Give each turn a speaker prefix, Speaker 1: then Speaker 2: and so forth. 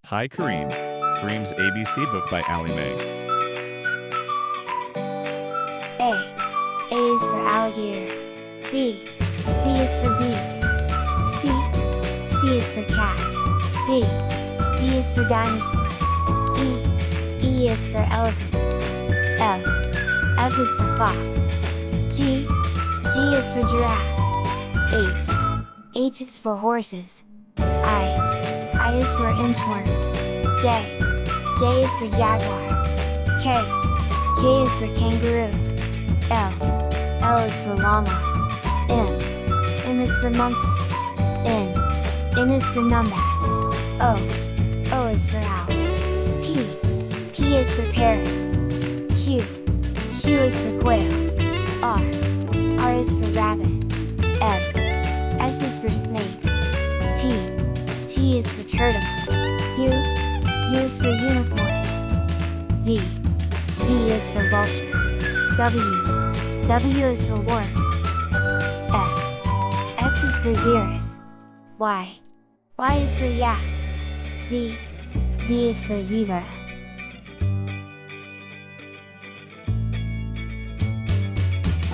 Speaker 1: Hi Kareem. Kareem's ABC book by Allie Mae.
Speaker 2: A. A is for alligator. B. B is for bees. C. C is for cat. D. D is for dinosaur. E. E is for elephants. F. F is for fox. G. G is for giraffe. H. H is for horses. I is for inchworm. J. J is for jaguar. K. K is for kangaroo. L. L is for llama. M. M is for monkey. N. N is for numbat. O. O is for owl. P. P is for parrots. Q. Q is for quail. R. R is for rabbit. S. S is for snake. T. T is for turtle. U. U is for unicorn. V. V is for vulture. W. W is for worms. X. X is for xeris. Y. Y is for yak. Z. Z is for zebra.